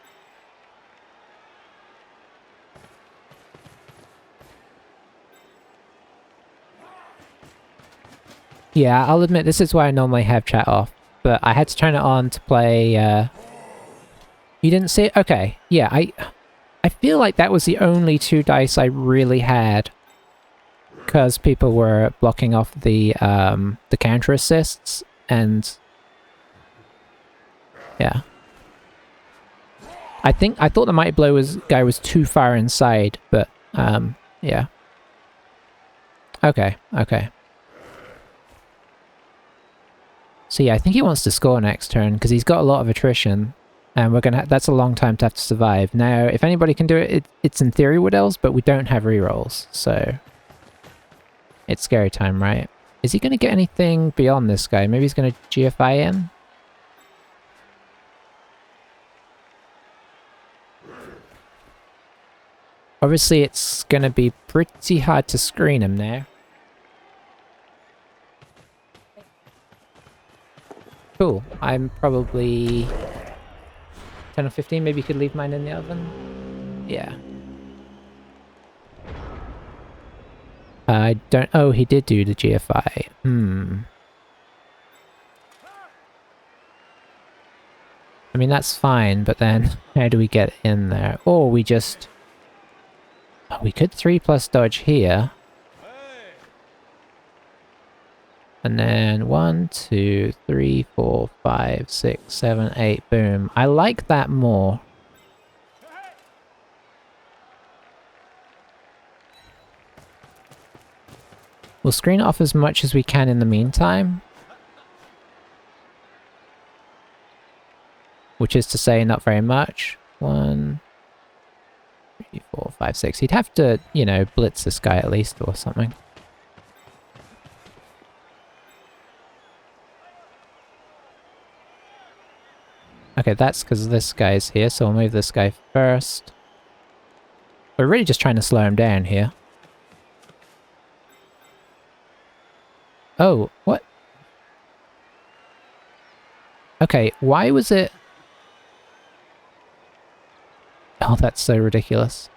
Yeah, I'll admit this is why I normally have chat off, but I had to turn it on to play, You didn't see it? Okay, yeah, I feel like that was the only 2 dice I really had, because people were blocking off the counter assists, and... yeah. I thought the Mighty Blow guy was too far inside, but, yeah. Okay. So yeah, I think he wants to score next turn, because he's got a lot of attrition, and that's a long time to have to survive. Now, if anybody can do it, it's in theory Wood Elves, but we don't have rerolls, so... it's scary time, right? Is he going to get anything beyond this guy? Maybe he's going to GFI in? Obviously, it's going to be pretty hard to screen him now. Cool. I'm probably 10 or 15. Maybe you could leave mine in the oven? Yeah. I don't... oh, he did do the GFI. I mean, that's fine, but then how do we get in there? Or we just... oh, we could 3+ dodge here. And then 1, 2, 3, 4, 5, 6, 7, 8, boom. I like that more. We'll screen it off as much as we can in the meantime. Which is to say, not very much. 1, 3, 4, 5, 6. He'd have to, you know, blitz this guy at least or something. Okay, that's because this guy's here, so we'll move this guy first. We're really just trying to slow him down here. Oh, what? Okay, why was it... oh, that's so ridiculous.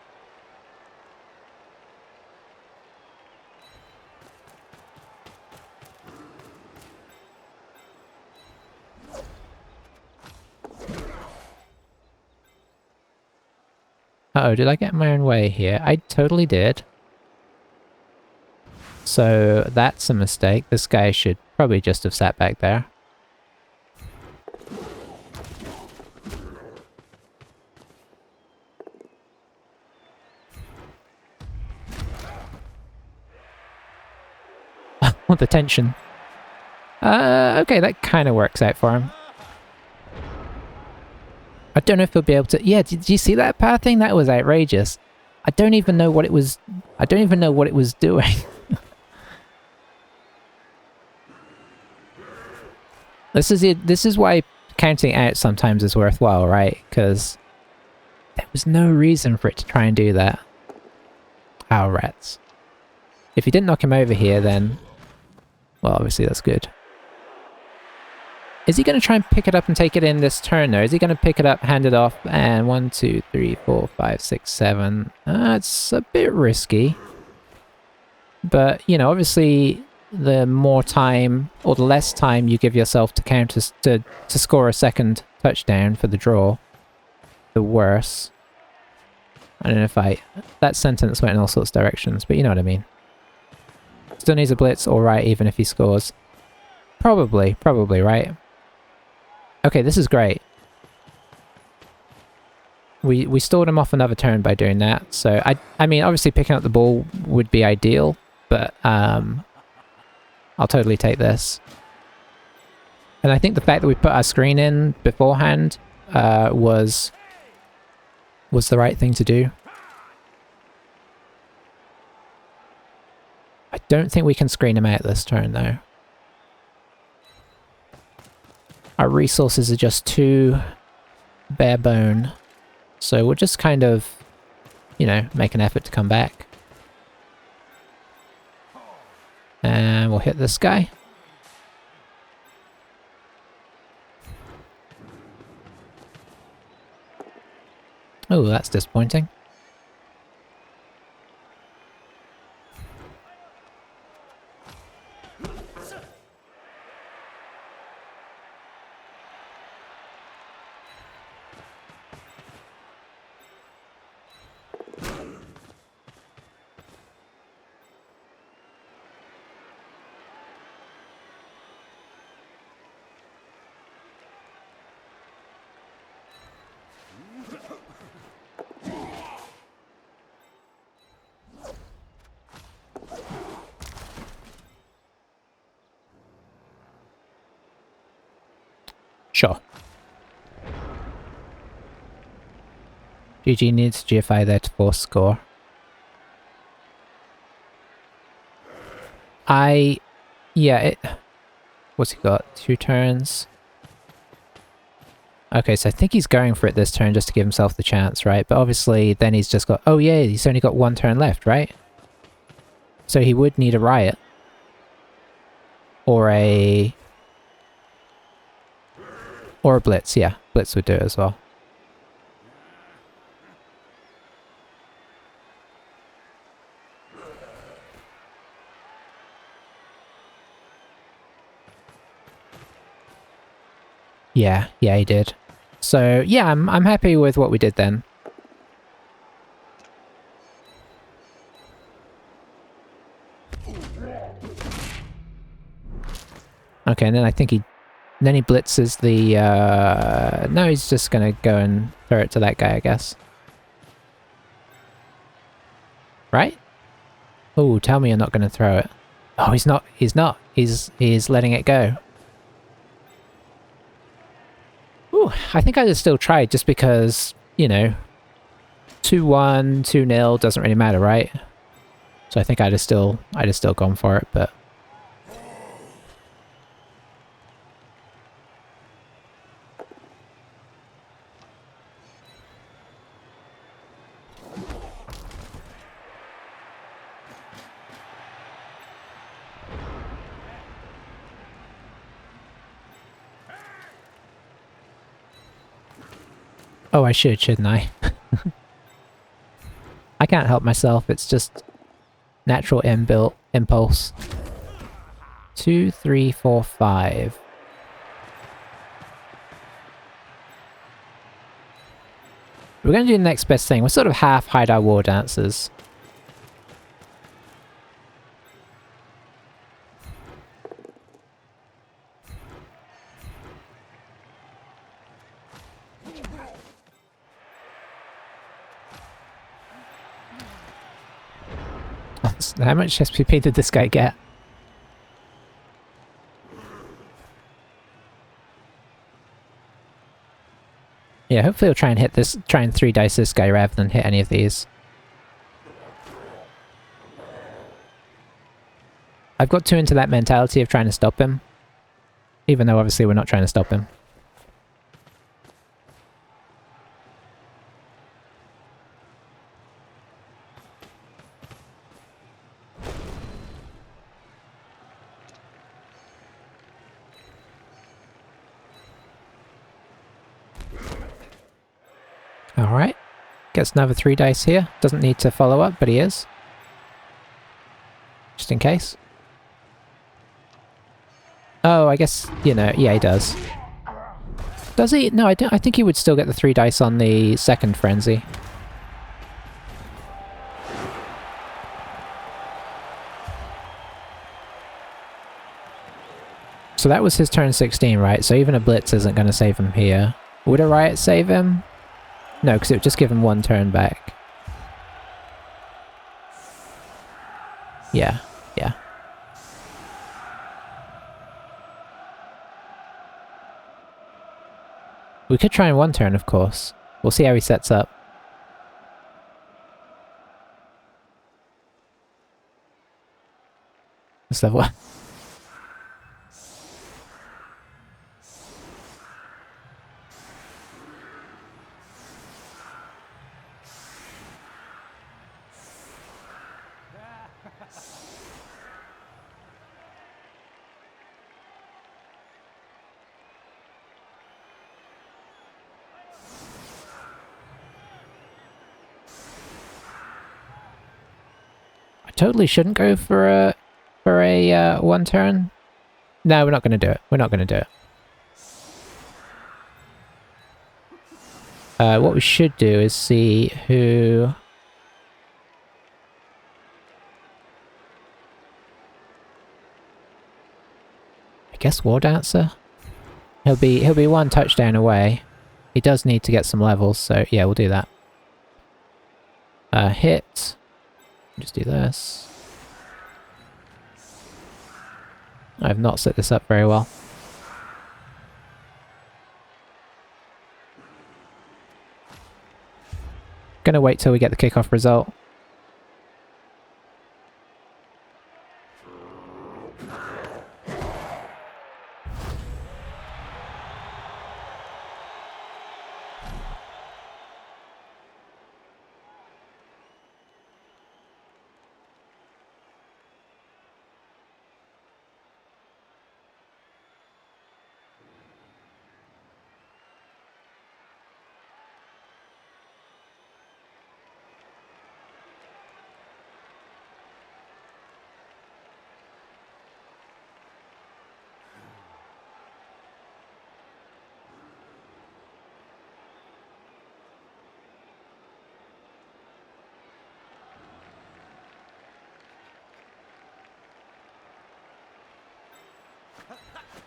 Uh-oh, did I get my own way here? I totally did. So that's a mistake. This guy should probably just have sat back there. What the tension. Okay, that kind of works out for him. I don't know if he'll be able to... yeah, did you see that power thing? That was outrageous. I don't even know what it was... I don't even know what it was doing. This is why counting out sometimes is worthwhile, right? Because There was no reason for it to try and do that. Ow, rats. If you didn't knock him over here, then... Well, obviously that's good. Is he going to try and pick it up and take it in this turn, though? Is he going to pick it up, hand it off, and 1, 2, 3, 4, 5, 6, 7... it's a bit risky. But, you know, obviously the more time, or the less time you give yourself to counter to score a second touchdown for the draw, the worse. I don't know if that sentence went in all sorts of directions, but you know what I mean. Still needs a blitz, alright, even if he scores. Probably, right? Okay, this is great. We stalled him off another turn by doing that, so I mean, obviously picking up the ball would be ideal, but I'll totally take this. And I think the fact that we put our screen in beforehand was the right thing to do. I don't think we can screen him out this turn, though. Our resources are just too bare bone. So we'll just kind of, you know, make an effort to come back. And we'll hit this guy. Oh, that's disappointing. Sure. GG needs GFI there to force score. What's he got? 2 turns? Okay, so I think he's going for it this turn just to give himself the chance, right? But obviously then he's just got... Oh yeah, he's only got 1 turn left, right? So he would need a riot. Or a blitz, yeah. Blitz would do it as well. Yeah, he did. So, yeah, I'm happy with what we did then. Okay, and then I think he blitzes the, no, he's just gonna go and throw it to that guy, I guess. Right? Oh, tell me you're not gonna throw it. Oh, he's not. He's letting it go. Ooh, I think I'd have still tried just because, you know, 2-1, 2-0 doesn't really matter, right? So I think I'd have still gone for it, but... Oh, I should, shouldn't I? I can't help myself, it's just natural inbuilt impulse. 2, 3, 4, 5. We're going to do the next best thing. We're sort of half hide our war dancers. How much SPP did this guy get? Yeah, hopefully he'll try and 3-dice this guy rather than hit any of these. I've got too into that mentality of trying to stop him. Even though obviously we're not trying to stop him. Alright. Gets another 3 dice here. Doesn't need to follow up, but he is. Just in case. Oh, I guess, you know, yeah, he does. Does he? No, I think he would still get the 3 dice on the second frenzy. So that was his turn 16, right? So even a blitz isn't going to save him here. Would a riot save him? No, because it would just give him 1 turn back. Yeah, yeah. We could try in 1 turn, of course. We'll see how he sets up. This level. Totally shouldn't go for a 1 turn. No, we're not going to do it. We're not going to do it. What we should do is see who... I guess War Dancer? He'll be 1 touchdown away. He does need to get some levels, so yeah, we'll do that. Hit. Just do this. I've not set this up very well. Gonna wait till we get the kickoff result.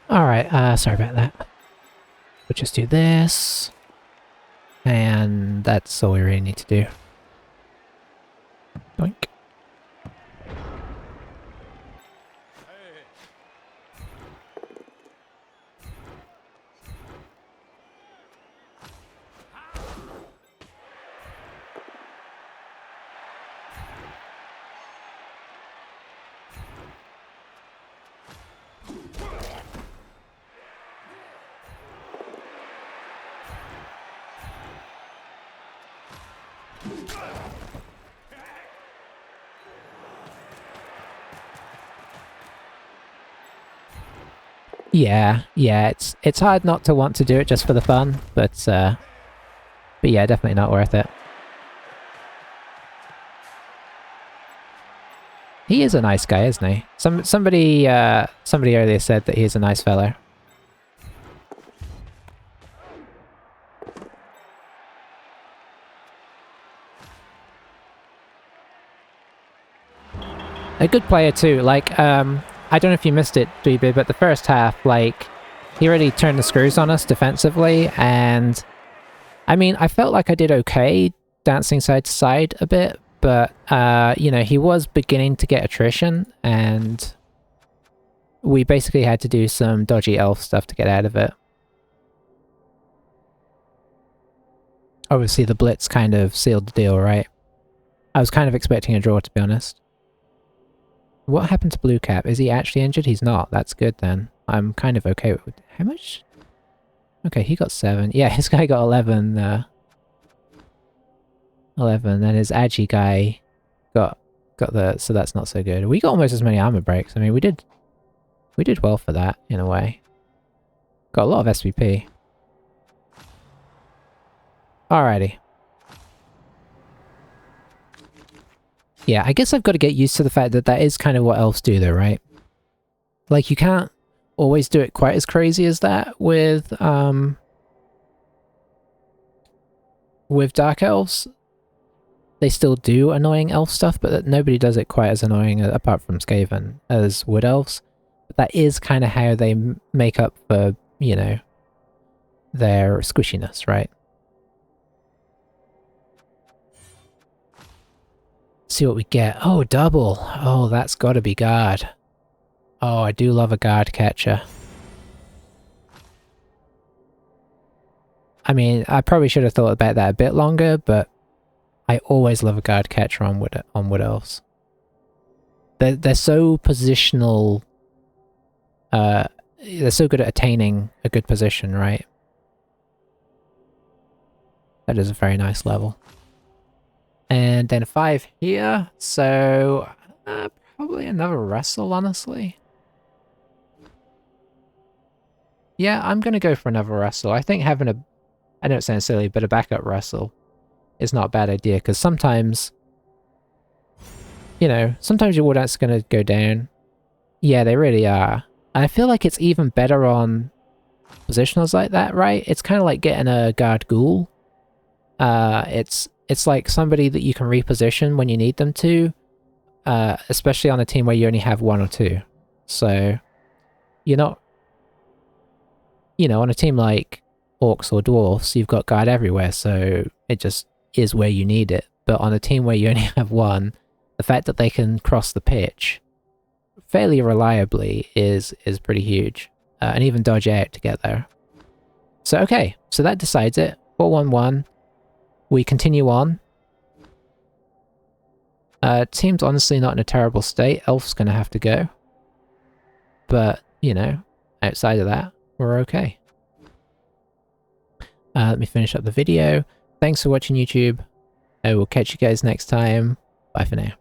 Alright, sorry about that. We'll just do this. And that's all we really need to do. Boink. Yeah, it's hard not to want to do it just for the fun, but yeah, definitely not worth it. He is a nice guy, isn't he? Somebody earlier said that he's a nice fella. A good player too, like, I don't know if you missed it, Dweeby, but the first half, like, he really turned the screws on us defensively, and I mean, I felt like I did okay dancing side to side a bit, but, you know, he was beginning to get attrition, and we basically had to do some dodgy elf stuff to get out of it. Obviously, the blitz kind of sealed the deal, right? I was kind of expecting a draw, to be honest. What happened to Blue Cap? Is he actually injured? He's not. That's good then. I'm kind of okay with... How much? Okay, he got 7. Yeah, this guy got 11. 11, and his Agi guy got the... So that's not so good. We got almost as many armor breaks. I mean, we did well for that, in a way. Got a lot of SVP. Alrighty. Yeah, I guess I've got to get used to the fact that that is kind of what elves do though, right? Like, you can't always do it quite as crazy as that with Dark Elves. They still do annoying elf stuff, but nobody does it quite as annoying, apart from Skaven, as Wood Elves. But that is kind of how they make up for, you know, their squishiness, right? See what we get. Oh, double! Oh, that's gotta be guard. Oh, I do love a guard catcher. I mean, I probably should have thought about that a bit longer, but I always love a guard catcher on Wood Elves. They're so positional. They're so good at attaining a good position, right? That is a very nice level. And then 5 here, so probably another wrestle, honestly. Yeah, I'm gonna go for another wrestle. I think having a, I know it sounds silly, but a backup wrestle is not a bad idea, because sometimes, you know, sometimes your Wood Ant's gonna go down. Yeah, they really are. And I feel like it's even better on positionals like that, right? It's kind of like getting a guard ghoul. It's like somebody that you can reposition when you need them to, especially on a team where you only have 1 or 2. So, you're not, you know, on a team like Orcs or Dwarfs, you've got guard everywhere, so it just is where you need it. But on a team where you only have 1, the fact that they can cross the pitch fairly reliably is pretty huge, and even dodge out to get there. So okay, so that decides it. 4-1-1. We continue on. Team's honestly not in a terrible state. Elf's gonna have to go. But, you know, outside of that, we're okay. Let me finish up the video. Thanks for watching, YouTube. I will catch you guys next time. Bye for now.